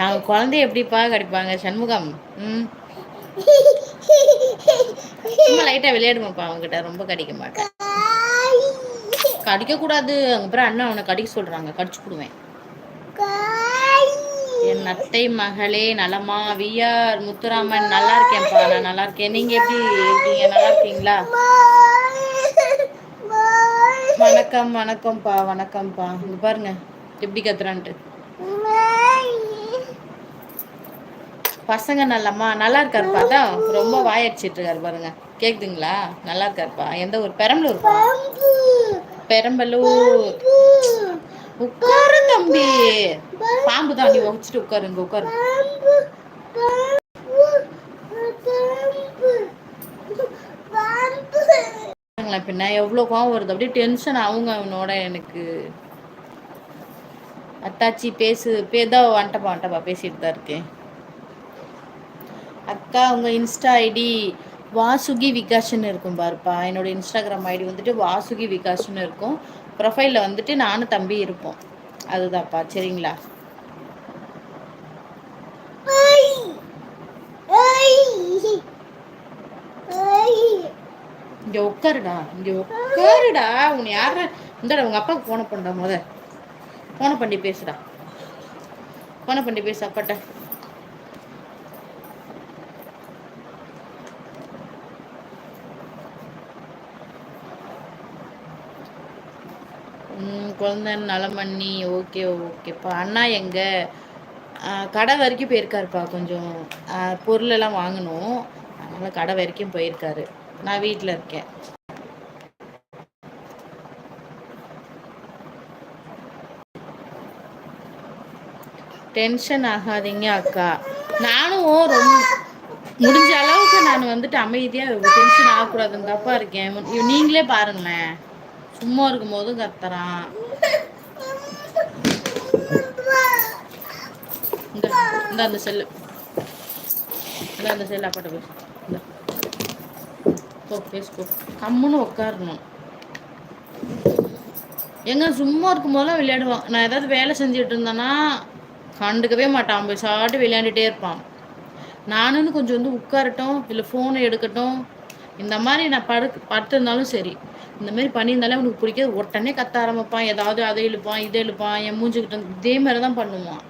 அவங்க குழந்தைய எப்படிப்பா கடிப்பாங்க சண்முகம்? சும்மா லைட்டா விளையாடுமாப்பா அவங்ககிட்ட, ரொம்ப கடிக்க மாட்டேன். கடிக்க கூடாது, அப்புறம் அண்ணா அவனை கடிக்க சொல்றாங்க, கடிச்சு போடுவேன். என் அத்தை மகளே நலமா? விஆர் முத்துராமன் நல்லா இருக்கேன்ப்பா, நான் நல்லா இருக்கேன். நீங்க எப்படி இருக்கீங்க? நல்லா இருக்கீங்களா? வணக்கம் வணக்கம்ப்பா, வணக்கம்ப்பா. இங்க பாருங்க எப்படி கத்துறான்ட்டு. பசங்க நல்லம்மா நல்லா இருக்காருப்பா, அதான் ரொம்ப வாயடிச்சிட்டு இருக்காரு பாருங்க. கேக்குதுங்களா? நல்லா இருக்காருப்பா. எந்த ஊர்? பெரம்பலூர்ப்பா. பெரம்பலூர். உட்காரு தம்பி. பாம்பு தான், நீ வச்சுட்டு உட்காருங்க, உட்காரு. பின்ன எவ்வளோ கோவம் வருது, அப்படியே டென்ஷன் ஆகுங்க அவனோட எனக்கு. அத்தாச்சி பேசு, பேதா வந்துட்டப்பா பேசிட்டு தான் இருக்கேன். அக்கா உங்கள் இன்ஸ்டா ஐடி வாசுகி விகாஷ்னு இருக்கும் பாருப்பா. என்னோட இன்ஸ்டாகிராம் ஐடி வந்துட்டு வாசுகி விகாஷ்னு இருக்கும். ப்ரொஃபைலில் வந்துட்டு நானும் தம்பி இருப்போம், அதுதான்ப்பா. சரிங்களா? இங்கே உட்காருடா, இங்கே உட்காருடா. உன்னை யார இந்த உங்க அப்பாவுக்கு போன பண்ணுறா, போன பண்ணி பேசுடா, போன பண்ணி பேசு அப்பாட்ட. குழந்தை நலமண்ணி. ஓகே ஓகேப்பா. அண்ணா எங்க? கடை வரைக்கும் போயிருக்காருப்பா, கொஞ்சம் பொருளெல்லாம் வாங்கணும், அதனால் கடை வரைக்கும் போயிருக்காரு. நான் வீட்டில் இருக்கேன். டென்ஷன் ஆகாதீங்க அக்கா. நானும் ரொம்ப முடிஞ்ச அளவுக்கு நான் வந்துட்டு அமைதியாக டென்ஷன் ஆகக்கூடாதுன்னு தப்பா இருக்கேன். நீங்களே பாருங்களேன், சும்மா இருக்கும் போதும் கத்துறான். இந்த அந்த செல்லு, அந்த செல்லு அப்பாட்ட பேசு. போ பேசு, கம்முன்னு உட்காரணும். எங்க சும்மா இருக்கும் போதெல்லாம் விளையாடுவான். நான் ஏதாவது வேலை செஞ்சுட்டு இருந்தேன்னா கண்டுக்கவே மாட்டான், போய் சாட்டு விளையாண்டுட்டே இருப்பான். நானுன்னு கொஞ்சம் வந்து உட்காரட்டும், இல்லை ஃபோனை எடுக்கட்டும், இந்த மாதிரி நான் படுத்திருந்தாலும் சரி, இந்த மாதிரி பண்ணியிருந்தாலே அவனுக்கு பிடிக்காது. உடனே கத்த ஆரம்பிப்பான், ஏதாவது அதை இழுப்பான் இதை இழுப்பான், என் மூஞ்சுக்கிட்ட இதே மாதிரி தான் பண்ணுவான்.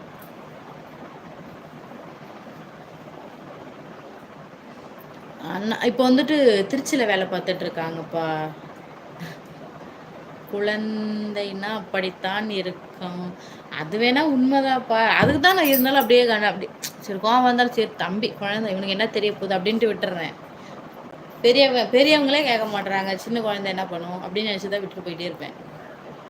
அண்ணா இப்போ வந்துட்டு திருச்சியில் வேலை பார்த்துட்டு இருக்காங்கப்பா. குழந்தைன்னா அப்படித்தான் இருக்கும். அது வேணா உண்மைதான்ப்பா. அதுக்கு தான் நான் இருந்தாலும் அப்படியே அப்படி சரி கோவம் வந்தாலும் சரி தம்பி குழந்தை, இவனுக்கு என்ன தெரிய போகுது அப்படின்ட்டு விட்டுறேன். பெரியவங்களே கேட்க மாட்டுறாங்க, சின்ன குழந்தை என்ன பண்ணும் அப்படின்னு நினச்சி தான் விட்டுட்டு போயிட்டே இருப்பேன்.